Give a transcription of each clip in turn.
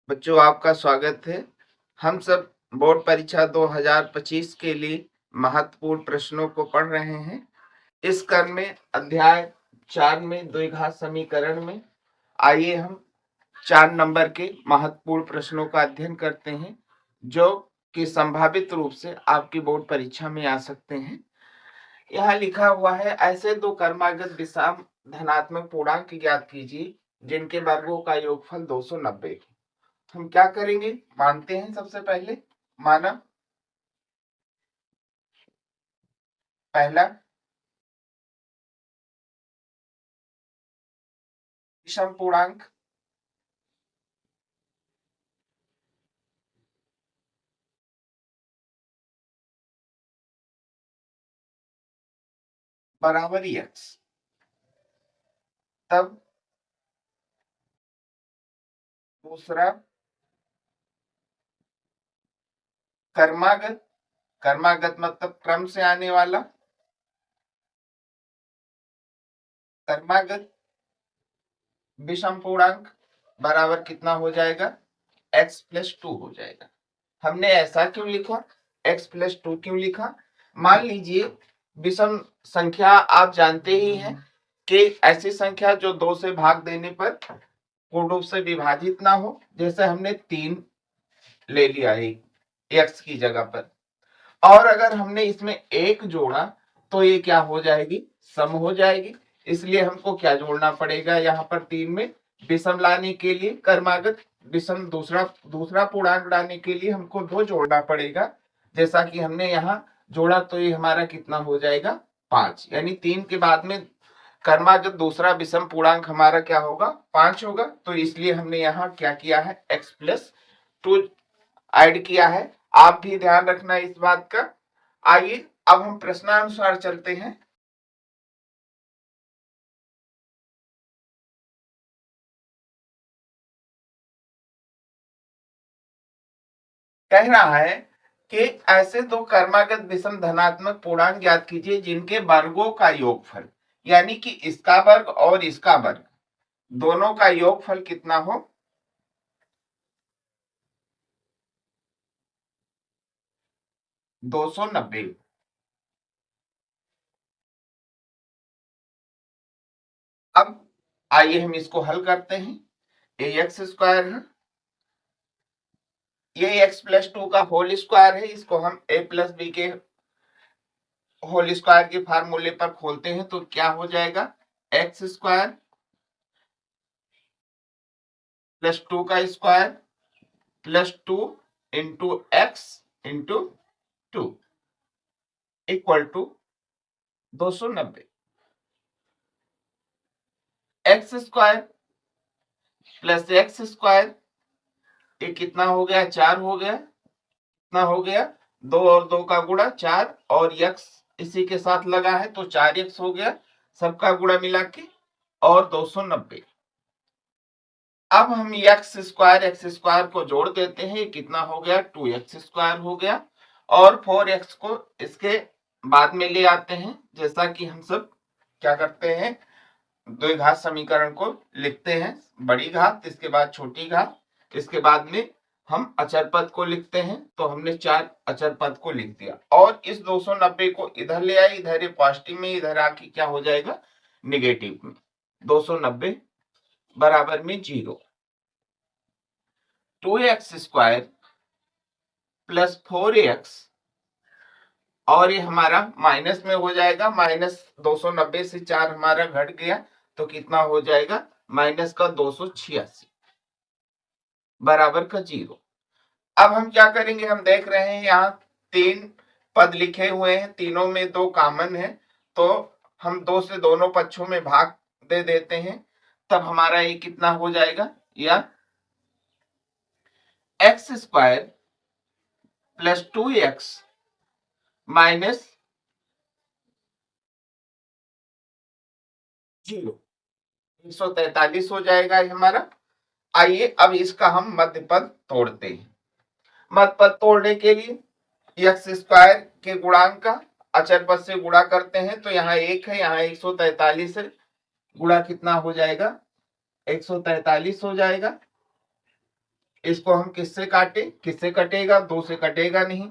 बच्चों, आपका स्वागत है। हम सब बोर्ड परीक्षा 2025 के लिए महत्वपूर्ण प्रश्नों को पढ़ रहे हैं। इस क्रम में अध्याय 4 में द्विघात समीकरण में आइए हम 4 नंबर के महत्वपूर्ण प्रश्नों का अध्ययन करते हैं, जो कि संभावित रूप से आपकी बोर्ड परीक्षा में आ सकते हैं। यहाँ लिखा हुआ है, ऐसे दो क्रमागत विषम धनात्मक पूर्णांक ज्ञात कीजिए जिनके वर्गों का योगफल 290 है। हम क्या करेंगे, मानते हैं। सबसे पहले माना पहला विषम पूर्णांक बराबर x। तब दूसरा कर्मागत, कर्मागत मतलब क्रम से आने वाला, कर्मागत विषम पूर्णांक बराबर कितना हो जाएगा, x प्लस 2 हो जाएगा। हमने ऐसा क्यों लिखा, x प्लस 2 क्यों लिखा? मान लीजिए विषम संख्या आप जानते ही हैं कि ऐसी संख्या जो 2 से भाग देने पर पूर्ण रूप से विभाजित ना हो। जैसे हमने 3 ले लिया एक x की जगह पर, और अगर हमने इसमें 1 जोड़ा तो ये क्या हो जाएगी, सम हो जाएगी। इसलिए हमको क्या जोड़ना पड़ेगा, यहाँ पर 3 में विषम लाने के लिए कर्मागत विषम दूसरा पूर्णांक लाने के लिए हमको 2 जोड़ना पड़ेगा। जैसा कि हमने यहाँ जोड़ा तो ये हमारा कितना हो जाएगा, 5। यानी 3 के बाद में कर्मागत दूसरा विषम पूर्णांक हमारा क्या होगा, 5 होगा। तो इसलिए हमने यहाँ क्या किया है, x प्लस 2 ऐड किया है। आप भी ध्यान रखना इस बात का। आइए अब हम प्रश्नानुसार चलते हैं। कह रहा है कि ऐसे दो कर्मागत विषम धनात्मक पूर्णांक ज्ञात कीजिए जिनके वर्गों का योगफल, यानी कि इसका वर्ग और इसका वर्ग दोनों का योगफल कितना हो, 290। अब आइए हम इसको हल करते हैं। ये एक्स स्क्वायर है, ये एक्स प्लस 2 का होल स्क्वायर है। इसको हम a प्लस बी के होल स्क्वायर के फार्मूले पर खोलते हैं तो क्या हो जाएगा, एक्स स्क्वायर प्लस 2 का square plus 2 into x into 2 equal to 290। X square plus x square, ये कितना हो गया, 4 हो गया। कितना हो गया, 2 और 2 का गुणा 4, और x इसी के साथ लगा है तो 4x हो गया, सबका गुणा मिला के, और 290। अब हम एक्स स्क्वायर को जोड़ देते हैं, कितना हो गया, 2x स्क्वायर हो गया। और 4x को इसके बाद में ले आते हैं। जैसा कि हम सब क्या करते हैं, द्विघात समीकरण को लिखते हैं, बड़ी घात, इसके बाद छोटी घात, इसके बाद में हम अचर पद को लिखते हैं। तो हमने 4 अचर पद को लिख दिया, और इस 290 को इधर ले आए, इधर ये पॉजिटिव में, इधर आके क्या हो जाएगा, निगेटिव में। 290 बराबर में 0। 2x स्क्वायर प्लस 4x, और ये हमारा माइनस में हो जाएगा, माइनस 290 से 4 हमारा घट गया तो कितना हो जाएगा, माइनस का 286 बराबर का 0। अब हम क्या करेंगे, हम देख रहे हैं यहाँ 3 पद लिखे हुए हैं, तीनों में 2 कॉमन है, तो हम 2 से दोनों पक्षों में भाग दे देते हैं। तब हमारा ये कितना हो जाएगा, या x square plus 2x minus 0, 143 हो जाएगा हमारा। आइए अब इसका हम मध्य पद तोड़ते हैं। मध्य पद तोड़ने के लिए एक्स स्क्वायर के गुणांक का अचर पद से गुणा करते हैं, तो यहाँ 1 है, यहाँ 143 है, गुणा कितना हो जाएगा, 143 हो जाएगा। इसको हम किससे काटे, किससे कटेगा, 2 से कटेगा नहीं,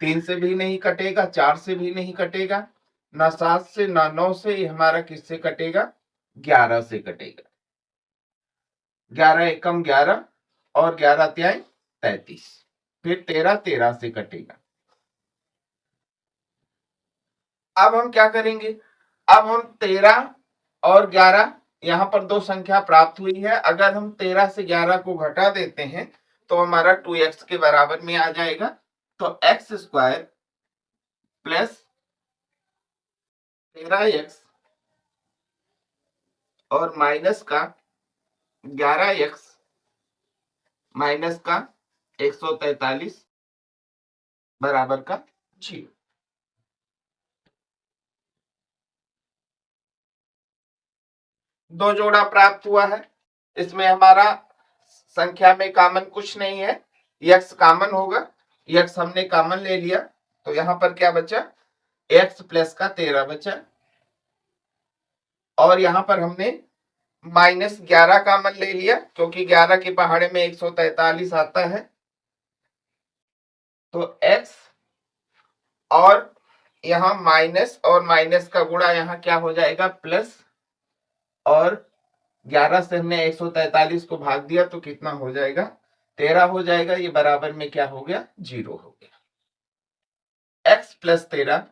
3 से भी नहीं कटेगा, 4 से भी नहीं कटेगा, ना 7 से ना 9 से, ये हमारा किससे कटेगा, 11 से कटेगा। 11 एकम 11 और 11 त्याई 33, फिर 13 13 से कटेगा। अब हम क्या करेंगे, अब हम 13 और 11, यहां पर दो संख्या प्राप्त हुई है, अगर हम 13 से 11 को घटा देते हैं तो हमारा 2x के बराबर में आ जाएगा। तो एक्स स्क्वायर प्लस 13x और माइनस का 11x माइनस का 143 बराबर का 0। दो जोड़ा प्राप्त हुआ है, इसमें हमारा संख्या में कॉमन कुछ नहीं है, x कॉमन होगा, x हमने कॉमन ले लिया, तो यहां पर क्या बचा, x प्लस का 13 बचा, और यहां पर हमने माइनस 11 कॉमन ले लिया, क्योंकि 11 के पहाड़े में 143 आता है, तो x और यहां माइनस और माइनस का गुणा यहां क्या हो जाएगा, प्लस, और 11 से हमने 143 को भाग दिया तो कितना हो जाएगा, 13 हो जाएगा, ये बराबर में क्या हो गया, 0 हो गया। x प्लस 13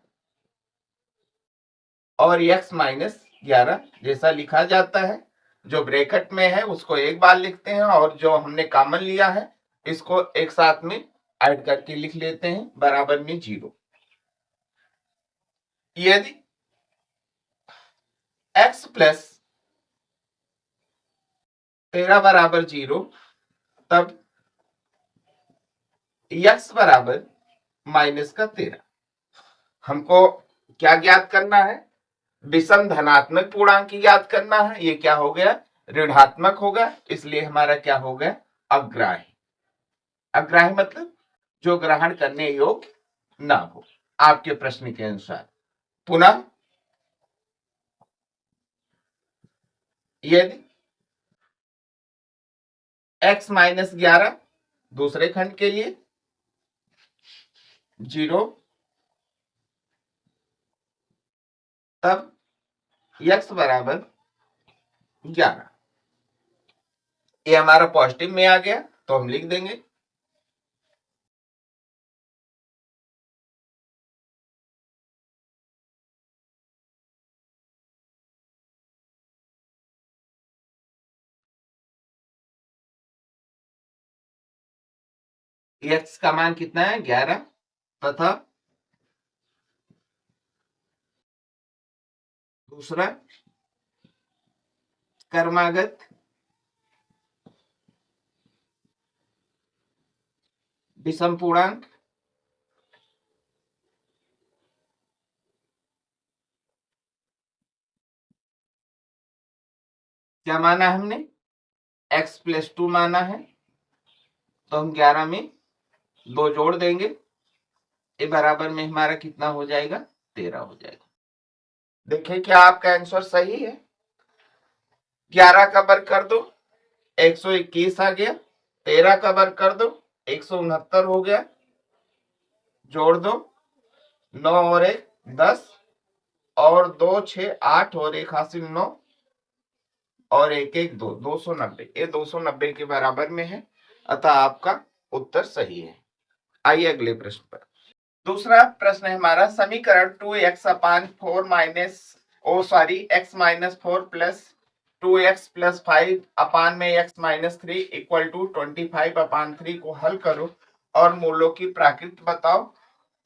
और x माइनस 11 जैसा लिखा जाता है, जो ब्रैकेट में है उसको एक बार लिखते हैं और जो हमने कॉमन लिया है इसको एक साथ में ऐड करके लिख लेते हैं, बराबर में 0। यदि x प्लस 13 बराबर 0, तब x बराबर माइनस का 13। हमको क्या ज्ञात करना है, विषम धनात्मक पूर्णांक ज्ञात करना है, ये क्या हो गया, ऋणात्मक होगा, इसलिए हमारा क्या हो गया, अग्राह्य। अग्राह्य मतलब जो ग्रहण करने योग्य ना हो, आपके प्रश्न के अनुसार। पुनः यदि x माइनस 11 दूसरे खंड के लिए 0, तब x बराबर 11, ये हमारा पॉजिटिव में आ गया तो हम लिख देंगे x का मान कितना है, 11, तथा दूसरा कर्मागत विषम पूर्णांक क्या माना हमने, x प्लस 2 माना है, तो हम 11 में 2 जोड़ देंगे, ये बराबर में हमारा कितना हो जाएगा, 13 हो जाएगा। देखिए क्या आपका आंसर सही है, 11 का वर्ग कर दो 121 आ गया, 13 का वर्ग कर दो 169 हो गया, जोड़ दो 9 और 1 10, और 2 6 8 और 1 हासिल 9, और 1 1 2 290, ये 290 के बराबर में है, अतः आपका उत्तर सही है। आइए अगले प्रश्न पर। दूसरा प्रश्न है हमारा, समीकरण 2x अपान 4 minus x minus 4 plus 2x plus 5 अपान में x माइनस 3 इक्वल टू 25 अपान 3 को हल करो और मूलों की प्राकृत बताओ।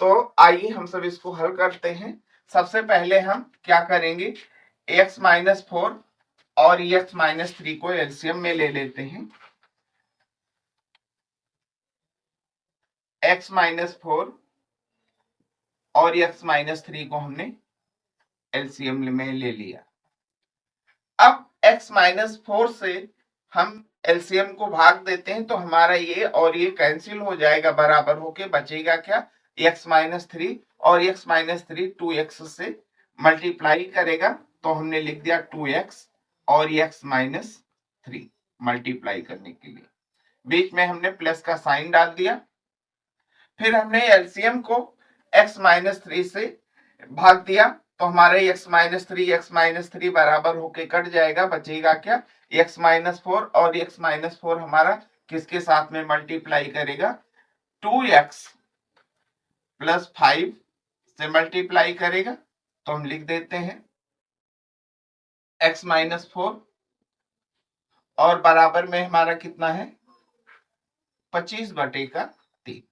तो आइए हम सब इसको हल करते हैं। सबसे पहले हम क्या करेंगे, x माइनस 4 और x माइनस 3 को एलसीएम में ले लेते हैं। x माइनस 4 और x माइनस 3 को हमने एलसीएम में ले लिया। अब x माइनस 4 से हम एलसीएम को भाग देते हैं तो हमारा ये और ये कैंसिल हो जाएगा, बराबर होके बचेगा क्या, x माइनस 3, और x माइनस 3 2x से मल्टीप्लाई करेगा तो हमने लिख दिया 2x और x माइनस 3 मल्टीप्लाई करने के लिए। बीच में हमने प्लस का साइन डाल दिया। फिर हमने एलसीएम को x-3 से भाग दिया तो हमारे x-3 बराबर होके कट जाएगा। बचेगा क्या? x-4 और x-4 हमारा किसके साथ में मल्टीप्लाई करेगा? 2x प्लस 5 से मल्टीप्लाई करेगा। तो हम लिख देते हैं x-4 और बराबर में हमारा कितना है? 25/3।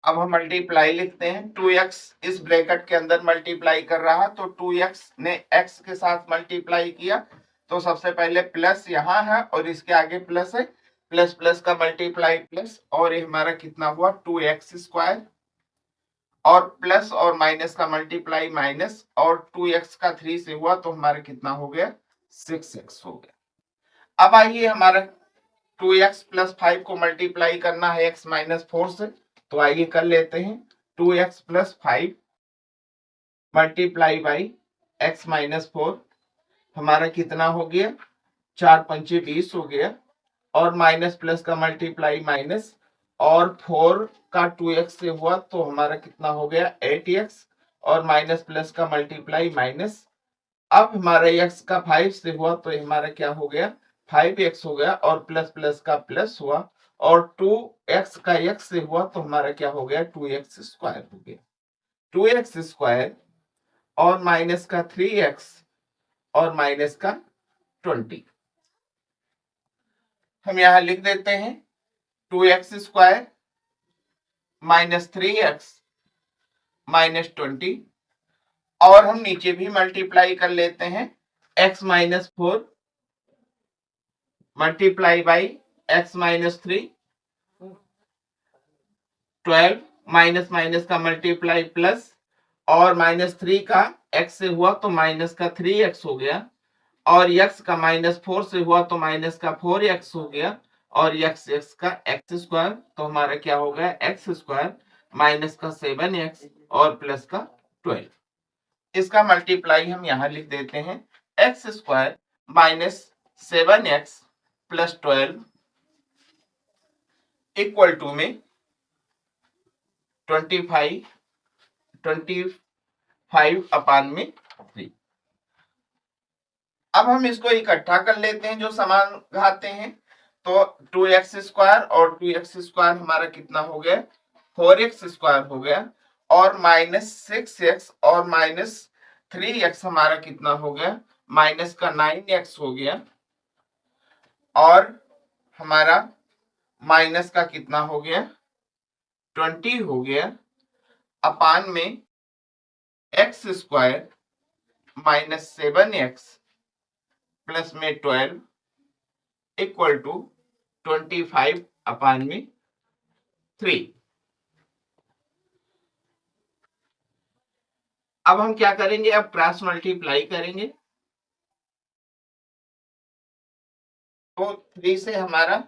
अब हम मल्टीप्लाई लिखते हैं। 2x इस ब्रैकेट के अंदर मल्टीप्लाई कर रहा तो 2x ने x के साथ मल्टीप्लाई किया तो सबसे पहले प्लस यहाँ है और इसके आगे प्लस है। प्लस प्लस का मल्टीप्लाई प्लस और ये हमारा कितना हुआ? 2x² और प्लस और माइनस का मल्टीप्लाई माइनस और 2x का 3 से हुआ तो हमारा कितना हो गया? 6x हो गया। अब आइए हमारा 2x प्लस 5 को मल्टीप्लाई करना है x-4 से तो आइए कर लेते हैं। 2x plus 5 multiply by x-4 हमारा कितना हो गया? 4×5 20 हो गया और माइनस प्लस का मल्टीप्लाई माइनस और 4 का 2x से हुआ तो हमारा कितना हो गया? 8x और माइनस प्लस का मल्टीप्लाई माइनस। अब हमारा x का 5 से हुआ तो हमारा क्या हो गया? 5x हो गया और प्लस प्लस का प्लस हुआ और 2x का x से हुआ तो हमारा क्या हो गया? 2x² हो गया। 2x² और माइनस का 3x और माइनस का 20 हम यहां लिख देते हैं। 2x² माइनस 3x माइनस 20 और हम नीचे भी मल्टीप्लाई कर लेते हैं। x-4 multiply by x-3 12 minus minus का मल्टीप्लाई प्लस और -3 का x से हुआ तो माइनस का 3x हो गया और x का -4 से हुआ तो माइनस का 4x हो गया और x का x² तो हमारा क्या हो गया? x² माइनस का 7x और प्लस का 12। इसका मल्टीप्लाई हम यहां लिख देते हैं। x² minus 7x plus 12 equal to में 25/3। अब हम इसको इकट्ठा कर लेते हैं जो समान घाते हैं तो 2x² और 2x² हमारा कितना हो गया? 4x² हो गया और -6x और -3x हमारा कितना हो गया? माइनस का 9x हो गया और हमारा माइनस का कितना हो गया? 20 हो गया अपान में x² माइनस 7x प्लस में 12 इक्वल टू 25/3। अब हम क्या करेंगे? अब क्रॉस मल्टीप्लाई करेंगे तो 3 से हमारा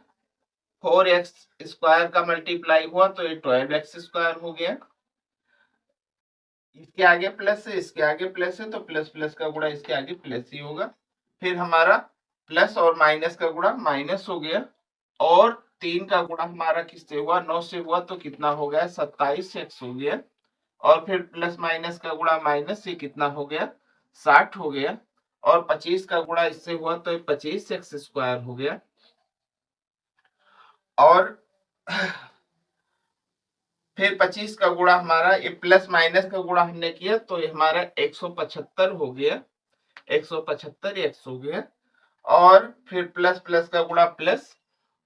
4x² का मल्टीप्लाई हुआ तो ये 12x² हो गया। इसके आगे प्लस है, इसके आगे प्लस है तो प्लस प्लस का गुणा इसके आगे प्लस ही होगा। फिर हमारा प्लस और माइनस का गुणा माइनस हो गया और 3 का गुणा हमारा किससे हुआ? 9 से हुआ तो कितना हो गया? 27x हो गया और फिर प्लस माइनस का गुणा माइनस से कितना हो गया? 60 हो गया और 25 का गुणा इससे हुआ तो 25x² हो गया और फिर 25 का गुणा हमारा ये प्लस माइनस का गुणा हमने किया तो ये हमारा 175 हो गया। 175x हो गया और फिर प्लस प्लस का गुणा प्लस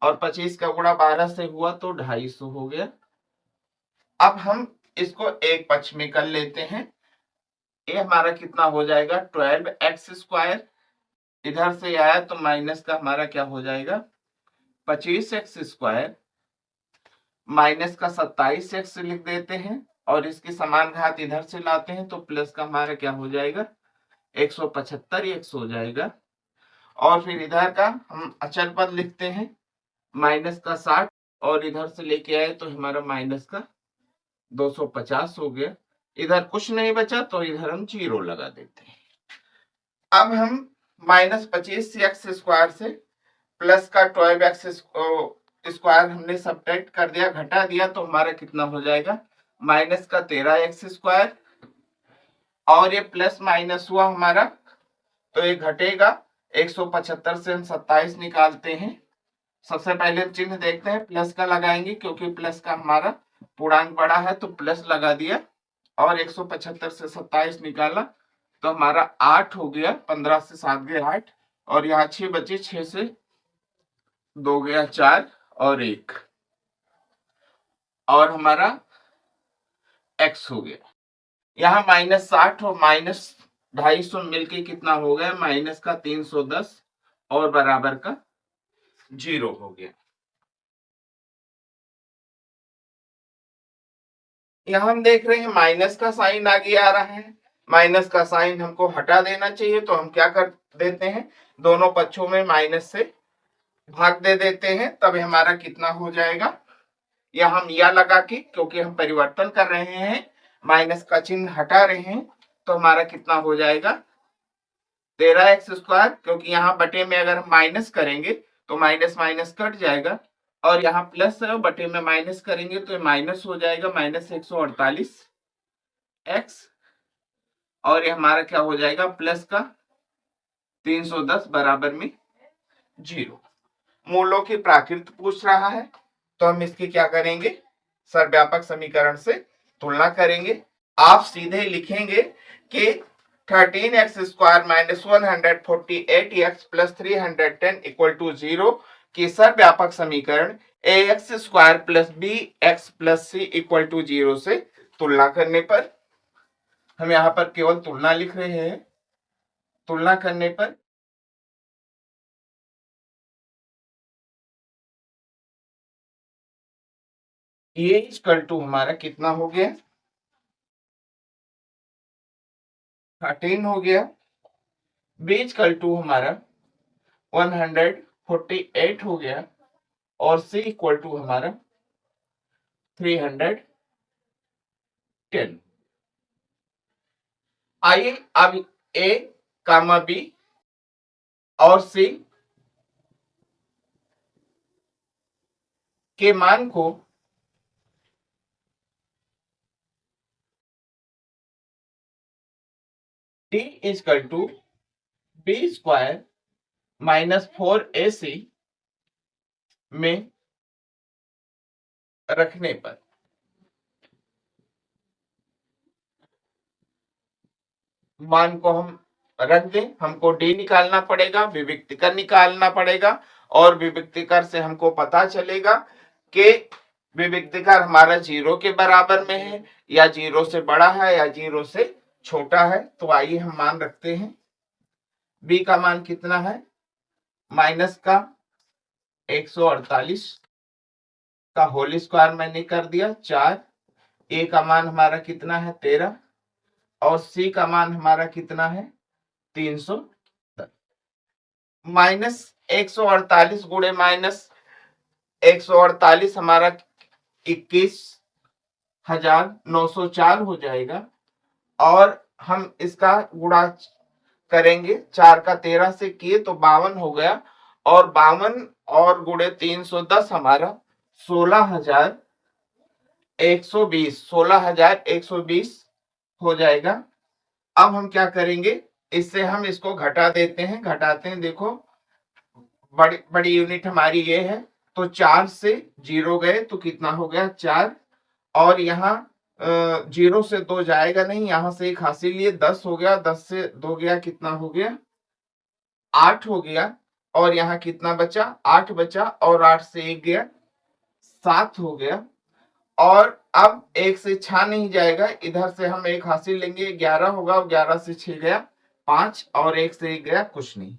और 25 का गुणा 12 से हुआ तो 250 हो गया। अब हम इसको एक पक्ष में कर लेते हैं। ये हमारा कितना हो जाएगा? 12x²। इधर से आया तो माइनस का हमारा क्या हो जाएगा? 25x² माइनस का 27x लिख देते हैं और इसकी समान घात इधर से लाते हैं तो प्लस का हमारा क्या हो जाएगा? 175x हो जाएगा और फिर इधर का हम अचल पद लिखते हैं माइनस का 60 और इधर से लेके आए तो हमारा माइनस का 250 हो गया। इधर कुछ नहीं बचा तो इधर हम 0 लगा देते हैं। अब हम -25x² से प्लस का 12x स्क्वायर हमने सब्ट्रैक्ट कर दिया, घटा दिया, तो हमारा कितना हो जाएगा, माइनस का 13x², और ये प्लस माइनस हुआ हमारा तो ये घटेगा। 175 से हम 27 निकालते हैं। सबसे पहले चिन्ह देखते हैं, प्लस का लगाएंगे क्योंकि प्लस का हमारा पूर्णांक बड़ा है तो प्लस लगा दिया, और 175 से 27 निकाला तो हमारा 8 हो गया। 15 से 7 गए 8, और यहाँ 6 बचे, 6 से 2 गया 4 और 1, और हमारा x हो गया। यहाँ -60 और -250 मिलके कितना हो गया, माइनस का 310 और बराबर का 0 हो गया। यहाँ हम देख रहे हैं माइनस का साइन आगे आ रहा है, माइनस का साइन हमको हटा देना चाहिए, तो हम क्या कर देते हैं, दोनों पक्षों में माइनस से भाग दे देते हैं, तब हमारा कितना हो जाएगा, या हम या लगा के, क्योंकि हम परिवर्तन कर रहे हैं, माइनस का चिन्ह हटा रहे हैं, तो हमारा कितना हो जाएगा, 13x², क्योंकि यहाँ बटे में अगर हम माइनस करेंगे तो माइनस माइनस कट जाएगा, और यहाँ प्लस है बटे में माइनस करेंगे तो माइनस हो जाएगा, -148x, और ये हमारा क्या हो जाएगा, प्लस का 310 बराबर में 0। मूलों की प्राकृत पूछ रहा है तो हम इसकी क्या करेंगे, सर्वव्यापक समीकरण से तुलना करेंगे। आप सीधे लिखेंगे कि 13x² - 148x + 310 = 0 की सर्वव्यापक समीकरण ax² + bx + c = 0 से तुलना करने पर, हम यहाँ पर केवल तुलना लिख रहे हैं, तुलना करने पर ये इक्वल टू हमारा कितना हो गया, 13 हो गया, b इक्वल टू हमारा 148 हो गया, और c इक्वल टू हमारा 310। आइए अब a, b और c के मान को d equal to b² - 4ac में रखने पर मान को हम रख दें, हमको d निकालना पड़ेगा, विविक्तिकर निकालना पड़ेगा, और विविक्तिकर से हमको पता चलेगा कि विविक्तिकर हमारा 0 के बराबर में है, या 0 से बड़ा है, या 0 से छोटा है। तो आइए हम मान रखते हैं, b का मान कितना है, माइनस का 148 का होल स्क्वायर मैंने कर दिया 4, a का मान हमारा कितना है 13, और c का मान हमारा कितना है 310। -148 गुणे -148 हमारा 21,904 हो जाएगा, और हम इसका गुणा करेंगे, 4 का 13 से किए तो 52 हो गया, और 52 और गुणे 310 हमारा 16,120 हो जाएगा। अब हम क्या करेंगे, इससे हम इसको घटा देते हैं, घटाते हैं, देखो बड़ी बड़ी यूनिट हमारी ये है, तो 4 से 0 गए तो कितना हो गया 4, और यहाँ 0 से 2 जाएगा नहीं, यहां से 1 हासिल लिए 10 हो गया, 10 से 2 गया कितना हो गया 8 हो गया, और यहाँ कितना बचा 8 बचा, और 8 से 1 गया 7 हो गया, और अब 1 से 6 नहीं जाएगा, इधर से हम 1 हासिल लेंगे 11 होगा, 11 से 6 गया 5, और 1 से 1 गया कुछ नहीं।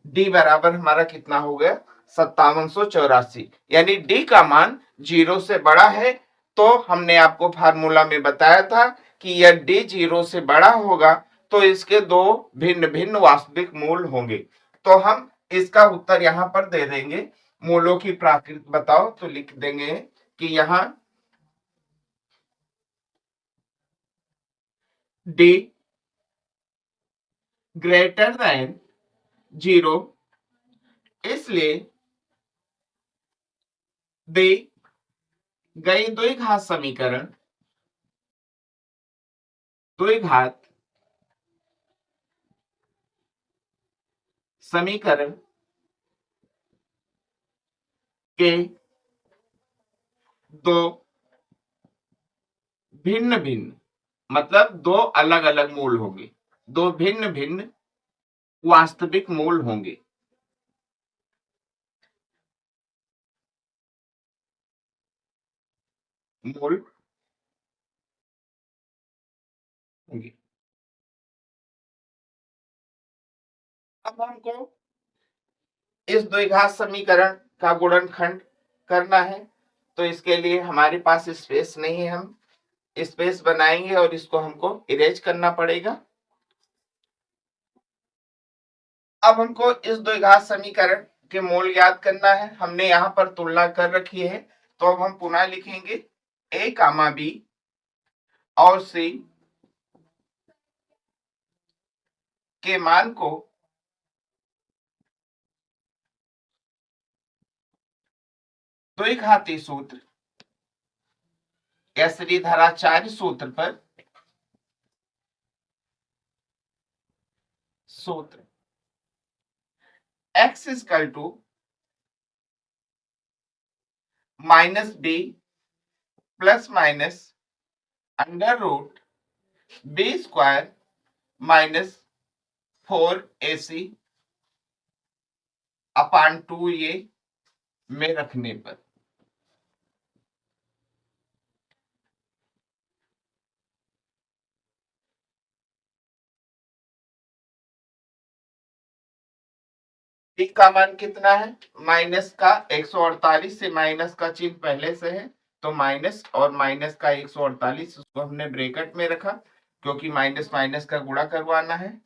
डी बराबर हमारा कितना हो गया 5784, यानी डी का मान 0 से बड़ा है। तो हमने आपको फार्मूला में बताया था कि यह डी 0 से बड़ा होगा तो इसके दो भिन्न भिन्न वास्तविक मूल होंगे। तो हम इसका उत्तर यहाँ पर दे देंगे, मूलों की प्राकृत बताओ, तो लिख देंगे कि यहाँ डी ग्रेटर देन 0, इसलिए दी गई द्विघात समीकरण द्विघात समीकरण के दो भिन्न भिन्न, मतलब दो अलग अलग मूल होंगे, दो भिन्न भिन्न वास्तविक मूल होंगे। मूल होंगे। अब हमको इस द्विघात समीकरण का गुणनखंड करना है, तो इसके लिए हमारे पास स्पेस नहीं है, हम स्पेस बनाएंगे और इसको हमको इरेज करना पड़ेगा। अब हमको इस द्विघात समीकरण के मूल याद करना है, हमने यहाँ पर तुलना कर रखी है, तो अब हम पुनः लिखेंगे a, b और c के मान को द्विघाती सूत्र या श्रीधराचार्य सूत्र पर सूत्र x equal to minus b plus minus under root B square minus 4ac upon 2a में रखने पर b का मान कितना है, माइनस का 148 से माइनस का चिन्ह पहले से है, तो माइनस और माइनस का 148 उसको हमने ब्रैकेट में रखा क्योंकि माइनस माइनस का गुणा करवाना है,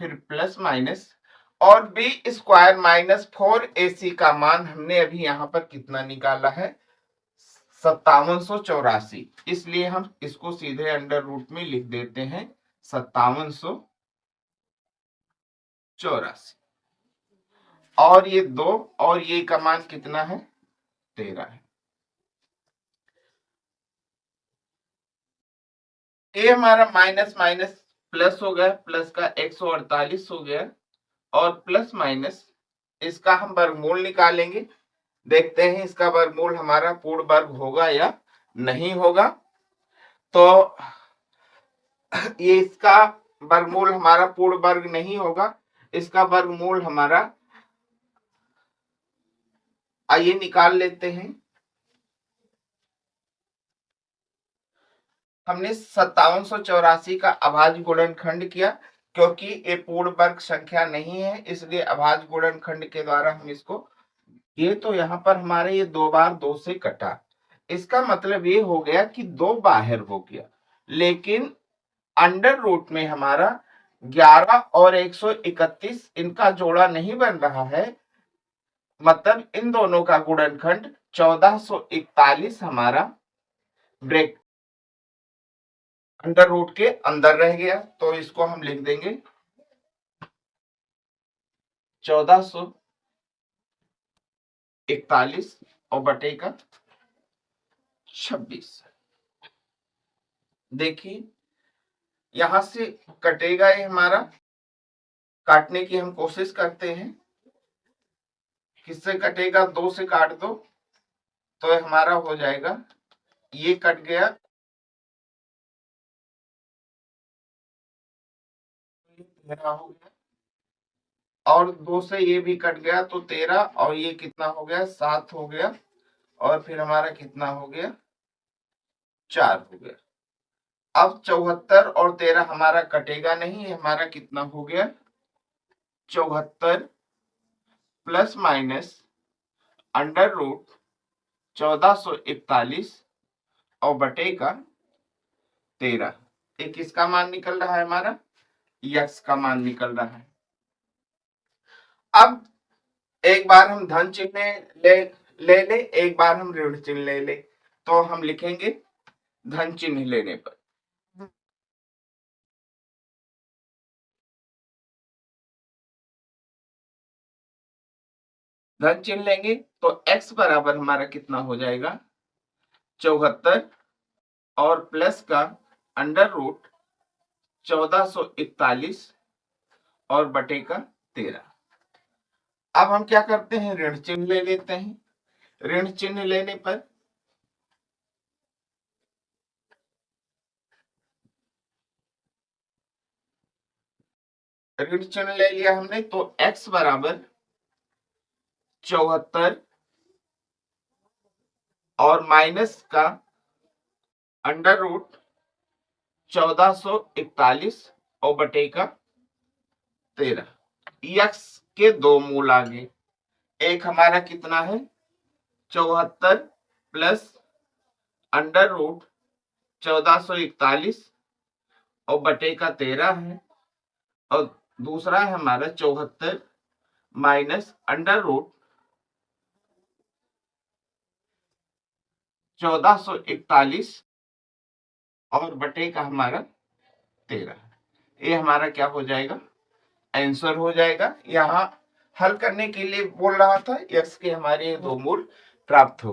फिर प्लस माइनस और बी स्क्वायर माइनस 4ac का मान हमने अभी यहाँ पर कितना निकाला है, 5784, इसलिए हम इसको सीधे अंडर रूट में लिख देते हैं 5784, और ये 2 और ये का मान कितना है, 13 है। ये हमारा माइनस माइनस प्लस हो गया, प्लस का 148 हो गया, और प्लस माइनस इसका हम वर्गमूल निकालेंगे, देखते हैं इसका वर्गमूल हमारा पूर्ण वर्ग होगा या नहीं होगा। तो ये इसका वर्गमूल हमारा पूर्ण वर्ग नहीं होगा, इसका वर्गमूल हमारा आइए निकाल लेते हैं। हमने 5784 का अभाज्य गुणनखंड किया, क्योंकि ये पूर्ण वर्ग संख्या नहीं है इसलिए अभाज्य गुणनखंड के द्वारा हम इसको, ये तो यहाँ पर हमारे ये 2 बार 2 से कटा, इसका मतलब ये हो गया कि 2 बाहर हो गया, लेकिन अंडर रूट में हमारा 11 और 131 इनका जोड़ा नहीं बन रहा है, मतलब इन दोनों का गुणनखंड 1441 हमारा ब्रेक अंडर रूट के अंदर रह गया, तो इसको हम लिख देंगे 1441 और बटे का 26। देखिए यहां से कटेगा ये हमारा, काटने की हम कोशिश करते हैं, किससे कटेगा, 2 से काट दो तो हमारा हो जाएगा, ये कट गया, हो गया, और 2 से ये भी कट गया तो 13, और ये कितना हो गया, 7 हो गया, और फिर हमारा कितना हो गया, 4 हो गया। अब 74 और 13 हमारा कटेगा नहीं, हमारा कितना हो गया, 74 प्लस माइनस अंडर रूट 1441 और बटे का 13, ये किसका मान निकल रहा है, हमारा यक्स का मान निकल रहा है। अब एक बार हम धन चिन्ह ले, एक बार हम ऋण चिन्ह ले, तो हम लिखेंगे धन चिन्ह लेने पर धन चिन्ह लेंगे तो x बराबर हमारा कितना हो जाएगा 74 और प्लस का अंडर रूट 1441 और बटे का 13। अब हम क्या करते हैं, ऋण चिन्ह ले लेते हैं। ऋण चिन्ह लेने पर ऋण चिन्ह ले लिया हमने तो x बराबर 74 और माइनस का अंडर रूट 1441 और बटे का 13। x के दो मूल आगे, एक हमारा कितना है 74 प्लस अंडर रूट 1441 और बटे का 13 है, और दूसरा है हमारा 74 माइनस अंडर रूट 1441 और बटे का हमारा 13। ये हमारा क्या हो जाएगा, आंसर हो जाएगा। यहाँ हल करने के लिए बोल रहा था, x के हमारे दो मूल प्राप्त हो।